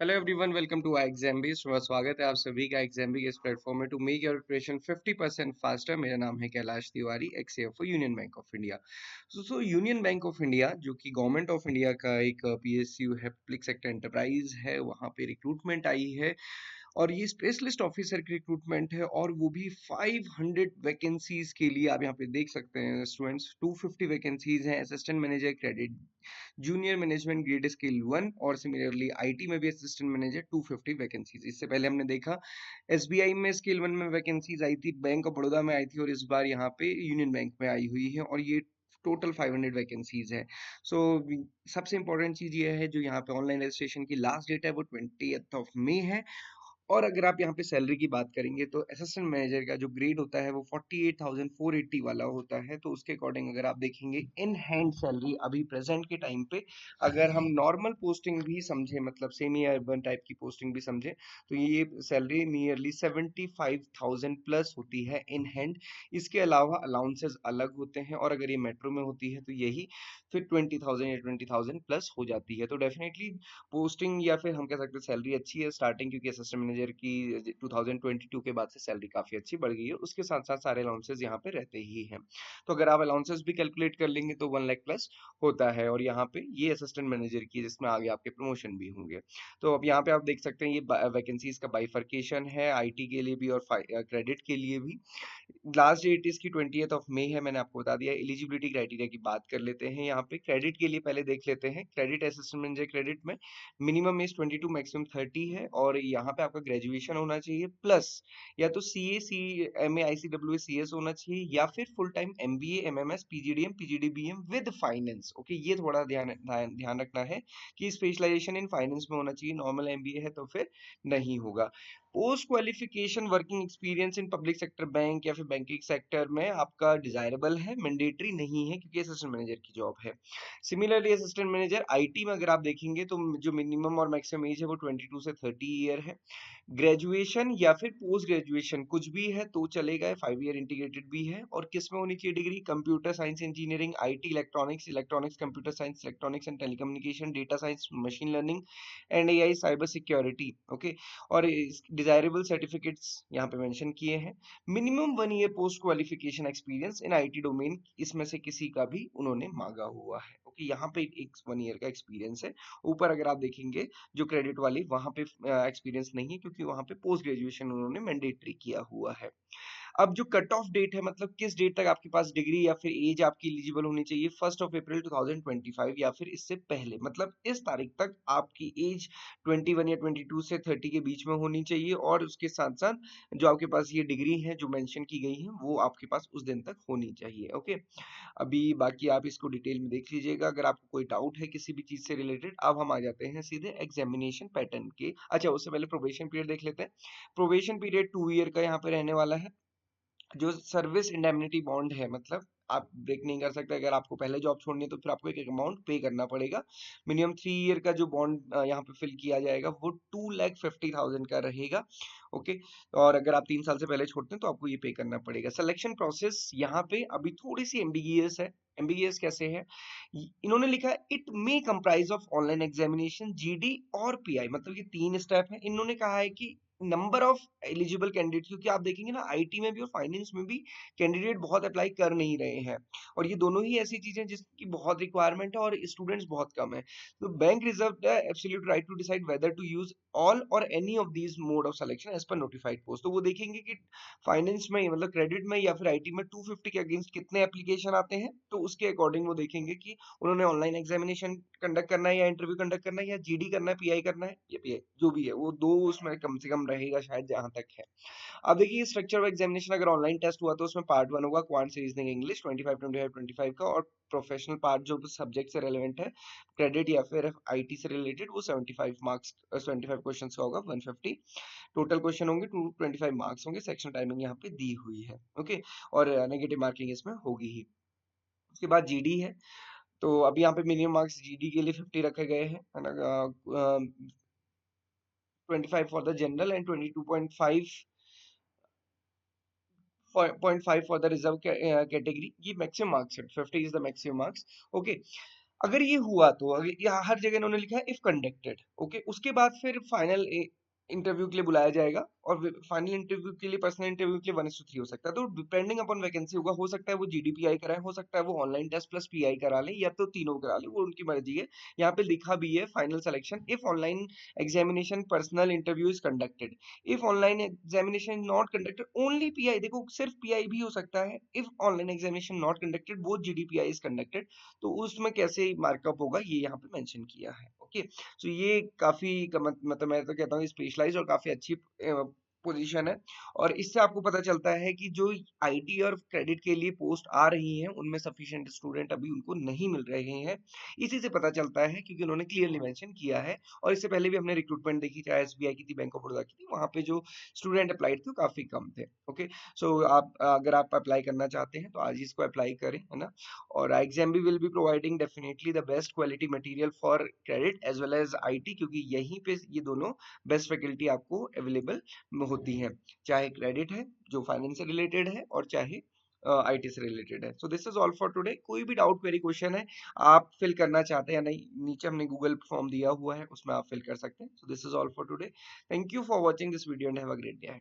Hello everyone, welcome to एग्जाम्बी। स्वागत है आप सभी का एग्जाम्बी के इस प्लेटफॉर्म में to make your preparation 50% faster. मेरा नाम है Kailash Tiwari, ex CFO Union Bank of India. Union Bank of India जो कि गवर्नमेंट ऑफ इंडिया का एक पीएसयू है, पब्लिक सेक्टर एंटरप्राइज है, वहाँ पे रिक्रूटमेंट आई है और ये स्पेशलिस्ट ऑफिसर की रिक्रूटमेंट है और वो भी 500 वैकेंसीज के लिए। आप यहाँ पे देख सकते हैं स्टूडेंट्स, 250 वैकेंसीज हैं। Assistant manager credit, junior management grade scale 1 और सिमिलरली आईटी में भी असिस्टेंट मैनेजर 250 वैकेंसीज। इससे पहले हमने देखा एसबीआई में स्केल 1 में वैकेंसीज आई थी, बैंक ऑफ बड़ौदा में आई थी और इस बार यहाँ पे यूनियन बैंक में आई हुई है और ये टोटल 500 वैकेंसीज है। सो सबसे इंपॉर्टेंट चीज ये है, जो यहाँ पे ऑनलाइन रजिस्ट्रेशन की लास्ट डेट है वो 20th मई है। और अगर आप यहाँ पे सैलरी की बात करेंगे तो असिस्टेंट मैनेजर का जो ग्रेड होता है वो 48,480 वाला होता है। तो उसके अकॉर्डिंग अगर आप देखेंगे इन हैंड सैलरी अभी प्रेजेंट के टाइम पे, अगर हम नॉर्मल पोस्टिंग भी समझे, मतलब सेमी अर्बन टाइप की पोस्टिंग भी समझे, तो ये सैलरी नियरली 75,000 प्लस होती है इन हैंड। इसके अलावा अलाउंसेस अलग होते हैं और अगर ये मेट्रो में होती है तो यही फिर 20,000 या 20,000 प्लस हो जाती है। तो डेफिनेटली पोस्टिंग या फिर हम कह सकते हैं सैलरी अच्छी है स्टार्टिंग, क्योंकि असिस्टेंट मैनेजर की 2022 के बाद से सैलरी काफी अच्छी बढ़ गई है। उसके साथ साथ सारे अलाउंसेस यहाँ पे रहते ही हैं। तो अगर आप अलाउंसेस भी कैलकुलेट कर लेंगे तो 1 लाख प्लस होता है। और यहाँ पे ये असिस्टेंट मैनेजर की, जिसमें आगे आपके प्रमोशन भी होंगे। तो अब यहाँ पे आप देख सकते हैं ये वैकेंसीज का बाइफर्केशन है, आईटी के लिए भी और क्रेडिट के लिए भी। लास्ट डेट इसकी 20th मई है, मैंने आपको बता दिया। एलिजिबिलिटी क्राइटेरिया की बात कर लेते हैं। यहाँ पे क्रेडिट के लिए पहले देख लेते हैं। क्रेडिट असिस्टेंट मैनेजर क्रेडिट में मिनिमम एज 22, मैक्सिमम 30 है और यहाँ पे आपका ग्रेजुएशन होना चाहिए प्लस या तो CA, CMA, ICWA, CS होना चाहिए या फिर full time MBA, MMS, PGDM, PGDBM with finance. Okay, ये थोड़ा ध्यान ध्यान ध्यान रखना है कि स्पेशलाइजेशन इन फाइनेंस में होना चाहिए। नॉर्मल MBA है तो फिर नहीं होगा। Post qualification working experience in public sector bank या फिर बैंकिंग सेक्टर में आपका डिजायरेबल है, मैंडेटरी नहीं है, क्योंकि असिस्टेंट मैनेजर की जॉब है। सिमिलरली असिस्टेंट मैनेजर आईटी में अगर आप देखेंगे तो जो मिनिमम और मैक्सिमम एज है वो 22 से 30 ईयर है। ग्रेजुएशन या फिर पोस्ट ग्रेजुएशन कुछ भी है तो चलेगा, 5 ईयर इंटीग्रेटेड भी है। और किस में होनी चाहिए degree? Computer science engineering, IT, electronics, electronics computer science, electronics and telecommunication, data science, machine learning and AI, cyber security. Okay, और डिजायरेबल सर्टिफिकेट्स यहाँ पे मेंशन किए हैं। Minimum 1 year post qualification experience in IT domain, इसमें से किसी का भी उन्होंने मांगा हुआ है। ओके, यहाँ पे एक 1 ईयर का एक्सपीरियंस है। ऊपर अगर आप देखेंगे जो क्रेडिट वाली, वहां पे एक्सपीरियंस नहीं है, क्योंकि वहां पे पोस्ट ग्रेजुएशन उन्होंने मैंडेटरी किया हुआ है। अब जो कट ऑफ डेट है, मतलब किस डेट तक आपके पास डिग्री या फिर एज आपकी एलिजिबल होनी चाहिए, 1 अप्रैल 2025 या फिर इससे पहले, मतलब इस तारीख तक आपकी एज 21 या 22 से 30 के बीच में होनी चाहिए। और उसके साथ साथ जो आपके पास ये डिग्री है जो मेंशन की गई है वो आपके पास उस दिन तक होनी चाहिए। ओके, अभी बाकी आप इसको डिटेल में देख लीजिएगा अगर आपको कोई डाउट है किसी भी चीज से रिलेटेड। अब हम आ जाते हैं सीधे एग्जामिनेशन पैटर्न के। अच्छा, उससे पहले प्रोबेशन पीरियड देख लेते हैं। प्रोबेशन पीरियड 2 ईयर का यहाँ पे रहने वाला है। जो सर्विस इंडेमनिटी बॉन्ड है, मतलब आप ब्रेक नहीं कर सकते। अगर आपको पहले जॉब छोड़नी है तो फिर आपको एक अमाउंट पे करना पड़ेगा। मिनिमम 3 ईयर का जो बॉन्ड यहाँ पे फिल किया जाएगा वो 2,50,000 का रहेगा। ओके, और अगर आप 3 साल से पहले छोड़ते हैं तो आपको ये पे करना पड़ेगा। सिलेक्शन प्रोसेस यहाँ पे अभी थोड़ी सी एम्बिगियस है। एम्बिगियस कैसे है? इन्होंने लिखा है it may comprise of online examination, GD और पीआई, मतलब ये 3 स्टेप है। इन्होंने कहा है कि नंबर ऑफ एलिजिबल कैंडिडेट, क्योंकि आप देखेंगे ना आईटी में भी और फाइनेंस में भी कैंडिडेट बहुत अप्लाई कर नहीं रहे हैं और ये दोनों ही ऐसी चीजें जिसकी बहुत रिक्वायरमेंट है और स्टूडेंट्स बहुत कम है। तो bank reserve the absolute right to decide whether to use all और any of these mode of selection as per notified post. तो वो देखेंगे कि फाइनेंस में, मतलब क्रेडिट में या फिर आईटी में 250 के अगेंस्ट कितने एप्लीकेशन आते हैं, तो उसके अकॉर्डिंग वो देखेंगे कि उन्होंने ऑनलाइन एग्जामिनेशन कंडक्ट करना है या इंटरव्यू कंडक्ट करना है या जीडी करना है, पीआई करना है या पीआई, जो भी है वो दो उसमें कम से कम रहेगा शायद, जहां तक है। अब देखिए स्ट्रक्चर ऑफ एग्जामिनेशन, अगर ऑनलाइन टेस्ट हुआ तो उसमें पार्ट 1 होगा क्वांट रीजनिंग इंग्लिश 25 का, और प्रोफेशनल पार्ट जो सब्जेक्ट से रेलेवेंट है, क्रेडिट या फिर आईटी से रिलेटेड, वो 75 मार्क्स, 75 क्वेश्चन का होगा, 150 टोटल क्वेश्चन होंगे, 225 मार्क्स होंगे। सेक्शन टाइमिंग यहाँ पे दी हुई है। ओके, और नेगेटिव मार्किंग इसमें होगी ही। उसके बाद जीडी है। तो अभी यहाँ पे मिनिमम मार्क्स जीडी के लिए 50 रखे गए हैं, है ना। 25 for the general and 22.5 for the reserve category. ये मैक्सिमम मार्क्स है, 50 is the maximum marks. Okay, अगर ये हुआ तो यहाँ हर जगह इन्होंने लिखा है इफ कंडक्टेड, ओके, उसके बाद फिर फाइनल इंटरव्यू के लिए बुलाया जाएगा, और फाइनल इंटरव्यू के लिए, पर्सनल इंटरव्यू के लिए 1:3 हो सकता है, तो डिपेंडिंग अपॉन वैकेंसी होगा, हो सकता है वो जीडीपीआई कराए, हो सकता है वो ऑनलाइन टेस्ट प्लस पीआई करा लें, या तो तीनों करा लें, वो उनकी मर्जी है। यहाँ पे लिखा भी है final selection if online examination personal interview is conducted, if online examination not conducted only pi, देखो सिर्फ पीआई भी हो सकता है, if online examination not conducted वो जीडीपीआई इज कंडक्टेड, तो उसमें कैसे मार्कअप होगा ये यहाँ पे मेंशन किया है, ओके। सो ये काफी मतलब मैं तो कहता हूँ स्पेशलाइज और काफी अच्छी पोजीशन है, और इससे आपको पता चलता है कि जो आईटी और क्रेडिट के लिए पोस्ट आ रही हैं उनमें सफिशिएंट स्टूडेंट अभी उनको नहीं मिल रहे हैं, इसी से पता चलता है, क्योंकि उन्होंने क्लियरली मेंशन किया है। और इससे पहले भी हमने रिक्रूटमेंट देखी, चाहे एसबीआई की थी, बैंक ऑफ बड़ौदा की थी, वहां पे जो स्टूडेंट अप्लाइड थे वो काफी कम थे, ओके। सो आप अगर आप अप्लाई करना चाहते हैं तो आज ही इसको अप्लाई करें, है ना। और IXMB will be providing definitely the best quality material for credit as well as IT, क्योंकि यहीं पे ये दोनों बेस्ट फैकल्टी आपको अवेलेबल होती हैं, चाहे क्रेडिट है जो फाइनेंस से रिलेटेड है, और चाहे आईटी से रिलेटेड है। So this is all for today. कोई भी डाउट क्वेरी क्वेश्चन है आप फिल करना चाहते हैं या नहीं, नीचे हमने गूगल फॉर्म दिया हुआ है, उसमें आप फिल कर सकते हैं। So this is all for today. Thank you for watching this video and have a great day.